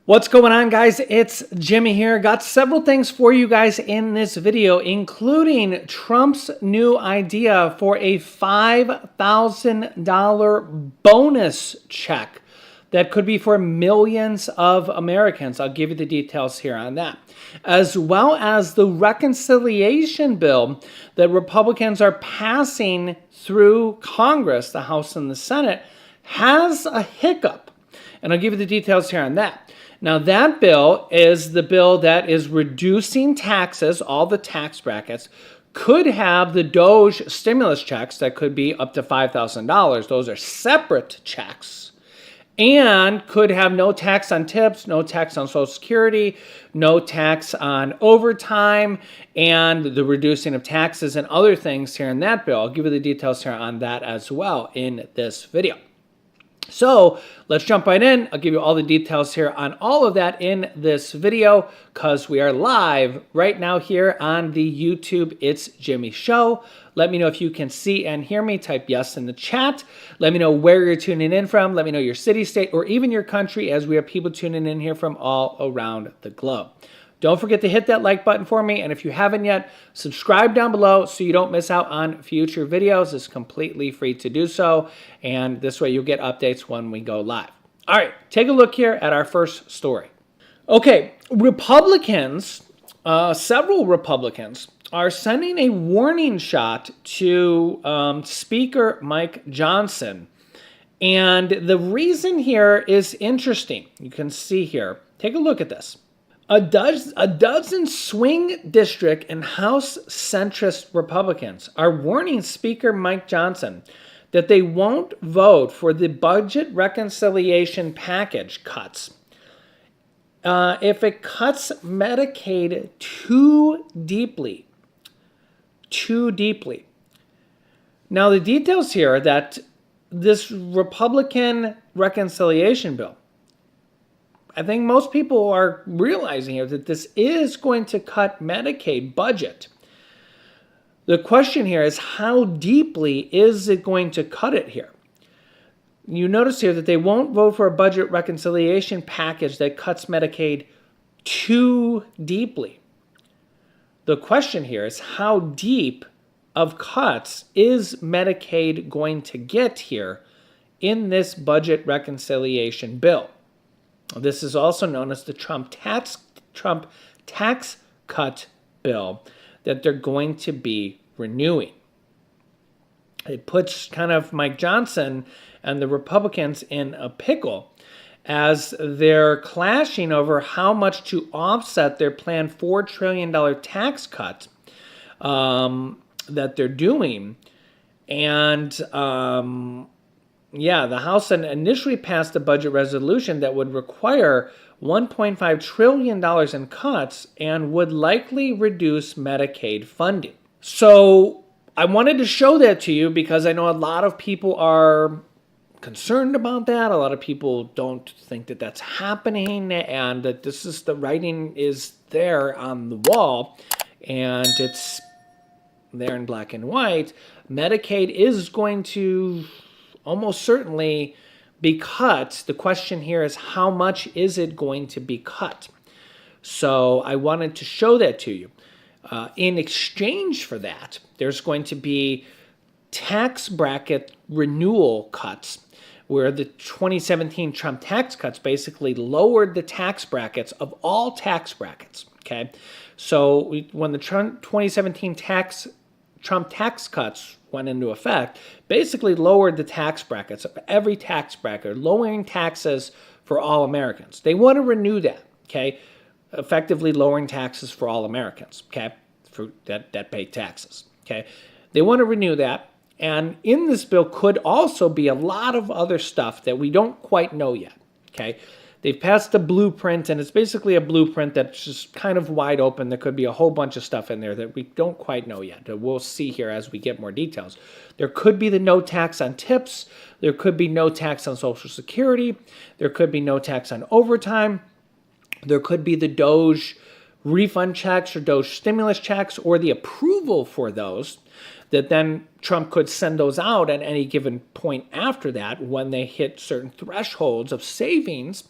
What's going on, guys? It's Jimmy here. Got several things for you guys in this video, including Trump's new idea for a $5,000 bonus check that could be for millions of Americans. I'll give you the details here on that, as well as the reconciliation bill that Republicans are passing through Congress, the House and the Senate, has a hiccup. And I'll give you the details here on that. Now, that bill is the bill that is reducing taxes, all the tax brackets, could have the DOGE stimulus checks that could be up to $5,000. Those are separate checks. And could have no tax on tips, no tax on Social Security, no tax on overtime, and the reducing of taxes and other things here in that bill. I'll give you the details here on that as well in this video. So let's jump right in. I'll give you all the details here on all of that in this video because we are live right now here on the YouTube It's Jimmy Show. Let me know if you can see and hear me. Type yes in the chat. Let me know where you're tuning in from. Let me know your city, state, or even your country, as we have people tuning in here from all around the globe. Don't forget to hit that like button for me, and if you haven't yet, subscribe down below so you don't miss out on future videos. It's completely free to do so, and this way you'll get updates when we go live. All right, take a look here at our first story. Okay, Republicans, several Republicans, are sending a warning shot to Speaker Mike Johnson, and the reason here is interesting. You can see here. Take a look at this. A dozen swing district and House centrist Republicans are warning Speaker Mike Johnson that they won't vote for the budget reconciliation package cuts if it cuts Medicaid too deeply. Now, the details here are that this Republican reconciliation bill, I think most people are realizing here that this is going to cut Medicaid budget. The question here is, how deeply is it going to cut it here? You notice here that they won't vote for a budget reconciliation package that cuts Medicaid too deeply. The question here is, how deep of cuts is Medicaid going to get here in this budget reconciliation bill? This is also known as the Trump tax cut bill that they're going to be renewing. It puts kind of Mike Johnson and the Republicans in a pickle as they're clashing over how much to offset their planned $4 trillion tax cut that they're doing. And the House initially passed a budget resolution that would require $1.5 trillion in cuts and would likely reduce Medicaid funding. So I wanted to show that to you because I know a lot of people are concerned about that. A lot of people don't think that that's happening and that this is the writing is there on the wall and it's there in black and white. Medicaid is going to almost certainly be cut. The question here is, how much is it going to be cut? So I wanted to show that to you. In exchange for that, there's going to be tax bracket renewal cuts, where the 2017 Trump tax cuts basically lowered the tax brackets of all tax brackets. Okay, so when the 2017 Trump tax cuts went into effect, basically lowered the tax brackets of every tax bracket, lowering taxes for all Americans. They want to renew that, okay? Effectively lowering taxes for all Americans, okay? For that pay taxes, okay? They want to renew that. And in this bill could also be a lot of other stuff that we don't quite know yet, okay? They've passed a blueprint, and it's basically a blueprint that's just kind of wide open. There could be a whole bunch of stuff in there that we don't quite know yet. We'll see here as we get more details. There could be the no tax on tips. There could be no tax on Social Security. There could be no tax on overtime. There could be the DOGE refund checks or DOGE stimulus checks or the approval for those. that then Trump could send those out at any given point after that when they hit certain thresholds of savings,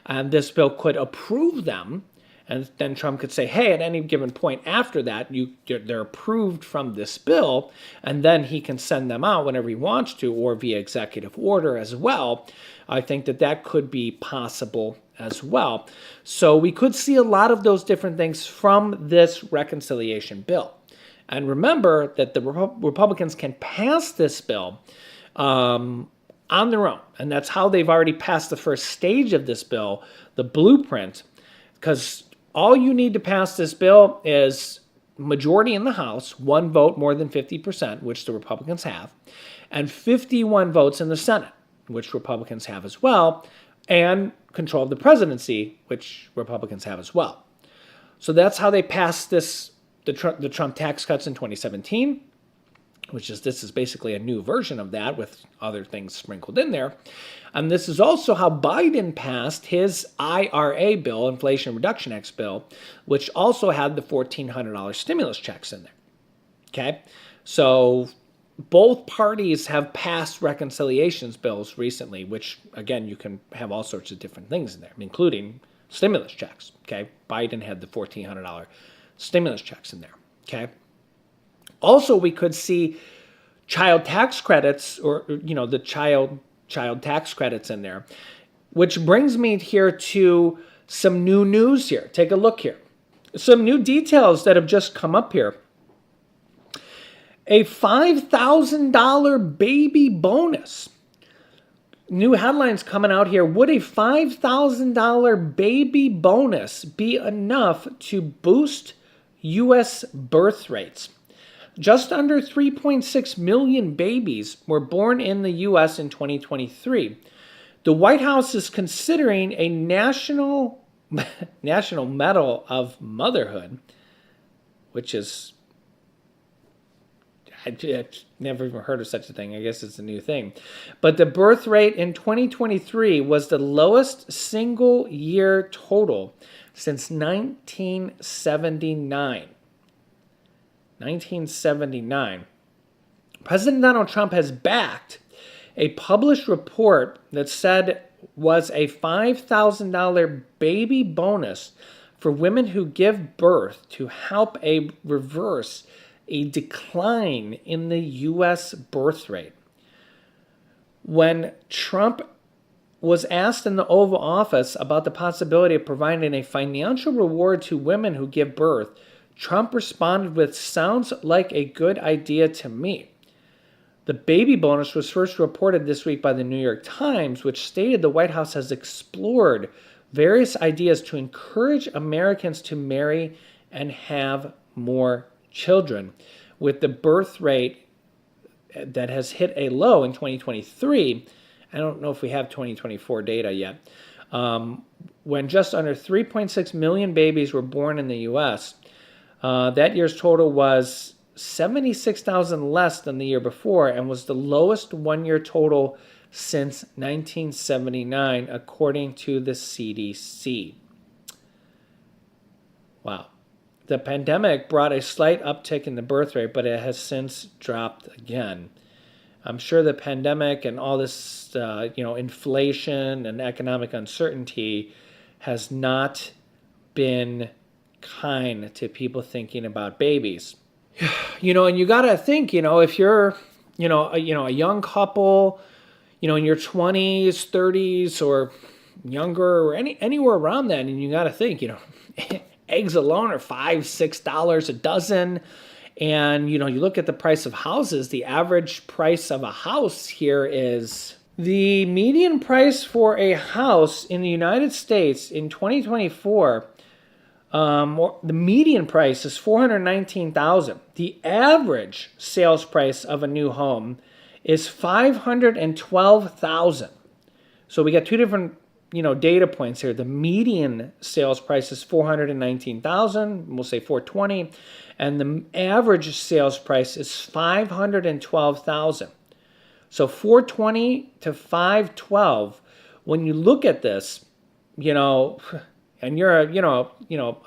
and this bill could approve them. And then Trump could say, hey, at any given point after that, they're approved from this bill, and then he can send them out whenever he wants to, or via executive order as well. I think that could be possible as well. So we could see a lot of those different things from this reconciliation bill. And remember that the Republicans can pass this bill on their own. And that's how they've already passed the first stage of this bill, the blueprint, because all you need to pass this bill is majority in the House, one vote more than 50%, which the Republicans have, and 51 votes in the Senate, which Republicans have as well, and control of the presidency, which Republicans have as well. So that's how they passed the Trump tax cuts in 2017, this is basically a new version of that with other things sprinkled in there. And this is also how Biden passed his IRA bill, Inflation Reduction Act bill, which also had the $1,400 stimulus checks in there. Okay? So both parties have passed reconciliations bills recently, which, again, you can have all sorts of different things in there, including stimulus checks. Okay? Biden had the $1,400 stimulus checks in there. Okay? Also, we could see child tax credits, or the child tax credits in there, which brings me here to some new news here. Take a look here. Some new details that have just come up here. A $5,000 baby bonus. New headlines coming out here. Would a $5,000 baby bonus be enough to boost U.S. birth rates? Just under 3.6 million babies were born in the U.S. in 2023. The White House is considering a national medal of motherhood, which is, I've never even heard of such a thing. I guess it's a new thing. But the birth rate in 2023 was the lowest single year total since 1979. 1979. President Donald Trump has backed a published report that said was a $5,000 baby bonus for women who give birth to help reverse a decline in the U.S. birth rate. When Trump was asked in the Oval Office about the possibility of providing a financial reward to women who give birth, Trump responded with, "Sounds like a good idea to me." The baby bonus was first reported this week by the New York Times, which stated the White House has explored various ideas to encourage Americans to marry and have more children, with the birth rate that has hit a low in 2023. I don't know if we have 2024 data yet. When just under 3.6 million babies were born in the U.S., that year's total was 76,000 less than the year before and was the lowest one-year total since 1979, according to the CDC. Wow. The pandemic brought a slight uptick in the birth rate, but it has since dropped again. I'm sure the pandemic and all this, inflation and economic uncertainty has not been kind to people thinking about babies. And you got to think, if you're, a young couple, in your 20s, 30s, or younger, or anywhere around that, and you got to think, eggs alone are $5, $6 a dozen. And, you look at the price of houses, the average price of a house here is the median price for a house in the United States in 2024. The median price is $419,000. The average sales price of a new home is $512,000. So we got two different, data points here. The median sales price is $419,000. We'll say $420,000, and the average sales price is $512,000. So $420,000 to $512,000. When you look at this, and you're a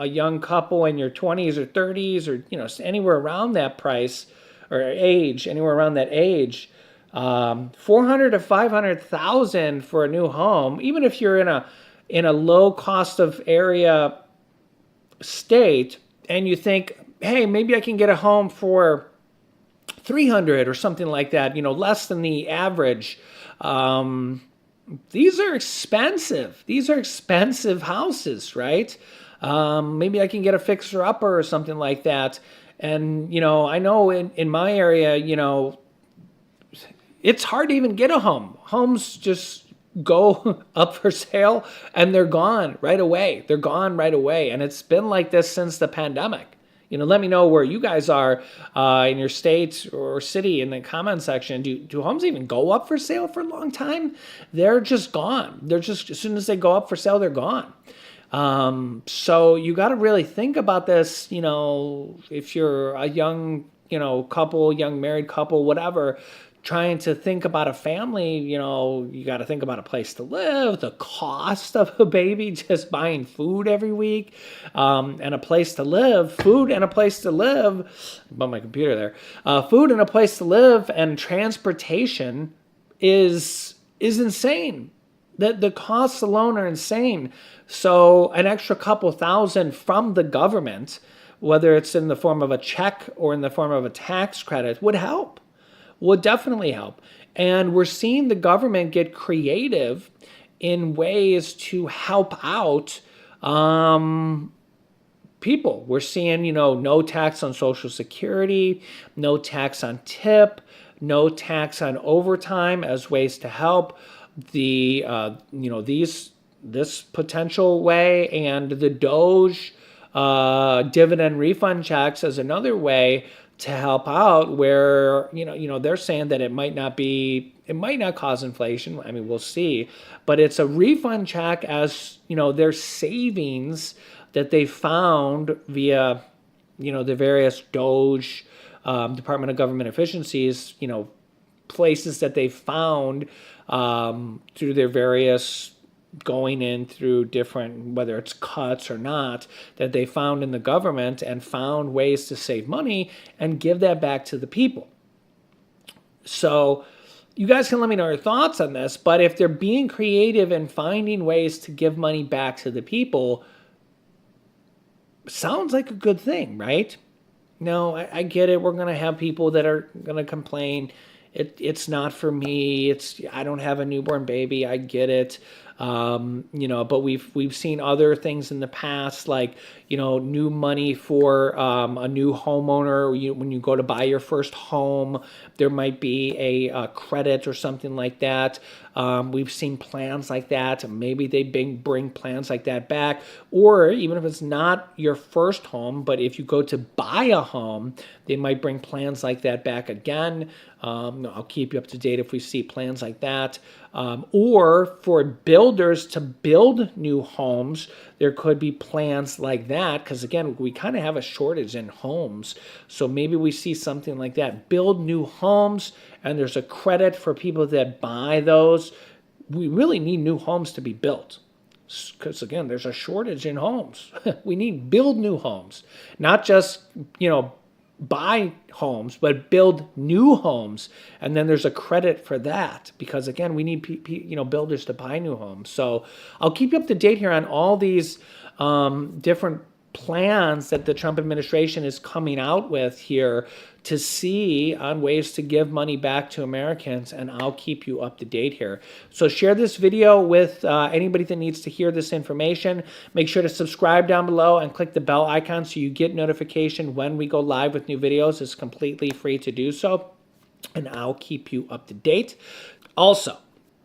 young couple in your 20s or 30s or, anywhere around that price or age, anywhere around that age, 400 to 500,000 for a new home, even if you're in a low cost of area state, and you think, hey, maybe I can get a home for 300 or something like that, less than the average. These are expensive. These are expensive houses, right? Maybe I can get a fixer-upper or something like that. And, I know in my area, it's hard to even get a home. Homes just go up for sale and they're gone right away. They're gone right away. And it's been like this since the pandemic. Let me know where you guys are in your state or city in the comment section. Do homes even go up for sale for a long time? They're just gone. They're just, as soon as they go up for sale, they're gone. So you got to really think about this, if you're a young, couple, young married couple, whatever, trying to think about a family, you got to think about a place to live, the cost of a baby, just buying food every week, and a place to live, food and a place to live, about my computer there, food and a place to live and transportation is insane. The costs alone are insane. So an extra couple thousand from the government, whether it's in the form of a check or in the form of a tax credit, would help. Would definitely help. And we're seeing the government get creative in ways to help out people. We're seeing, no tax on Social Security, no tax on tip, no tax on overtime as ways to help the, this potential way, and the DOGE dividend refund checks as another way to help out, where they're saying that it might not cause inflation. I mean, we'll see, but it's a refund check as their savings that they found via the various DOGE Department of Government Efficiencies, places that they found through their various going in through different, whether it's cuts or not, that they found in the government, and found ways to save money and give that back to the people. So you guys can let me know your thoughts on this, but if they're being creative and finding ways to give money back to the people, sounds like a good thing, right? No, I get it. We're going to have people that are going to complain. It's not for me. I don't have a newborn baby. I get it. But we've seen other things in the past, like, new money for a new homeowner. When you go to buy your first home, there might be a credit or something like that. We've seen plans like that. Maybe they bring plans like that back. Or even if it's not your first home, but if you go to buy a home, they might bring plans like that back again. I'll keep you up to date if we see plans like that. Or for builders to build new homes, there could be plans like that, because again, we kind of have a shortage in homes. So maybe we see something like that. Build new homes, and there's a credit for people that buy those. We really need new homes to be built, because again, there's a shortage in homes. We need build new homes, not just, buy homes, but build new homes. And then there's a credit for that, because again, we need builders to buy new homes. So I'll keep you up to date here on all these different plans that the Trump administration is coming out with here, to see on ways to give money back to Americans, and I'll keep you up to date here. So share this video with anybody that needs to hear this information. Make sure to subscribe down below and click the bell icon so you get notification when we go live with new videos. It's completely free to do so, and I'll keep you up to date. Also,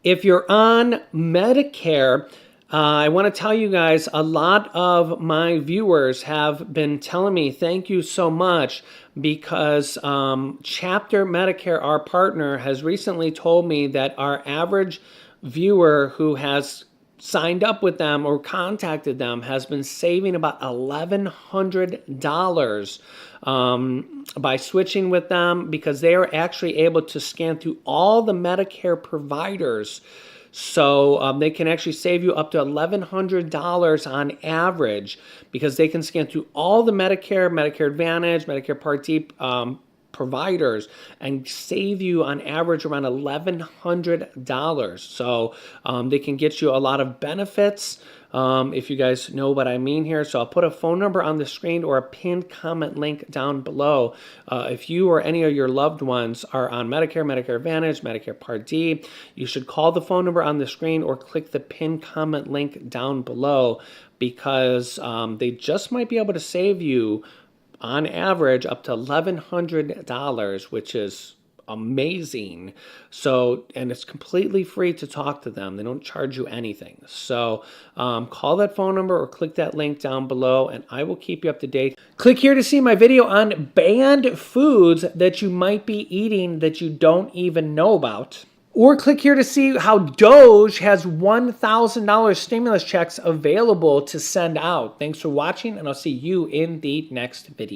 if you're on Medicare, I want to tell you guys, a lot of my viewers have been telling me thank you so much, because Chapter Medicare, our partner, has recently told me that our average viewer who has signed up with them or contacted them has been saving about $1,100 by switching with them, because they are actually able to scan through all the Medicare providers. So they can actually save you up to $1,100 on average, because they can scan through all the Medicare, Medicare Advantage, Medicare Part D providers and save you on average around $1,100. So they can get you a lot of benefits. If you guys know what I mean here. So I'll put a phone number on the screen or a pinned comment link down below. If you or any of your loved ones are on Medicare, Medicare Advantage, Medicare Part D, you should call the phone number on the screen or click the pinned comment link down below, because they just might be able to save you on average up to $1,100, which is amazing. So, and it's completely free to talk to them. They don't charge you anything. So call that phone number or click that link down below and I will keep you up to date. Click here to see my video on banned foods that you might be eating that you don't even know about. Or click here to see how DOGE has $1,000 stimulus checks available to send out. Thanks for watching, and I'll see you in the next video.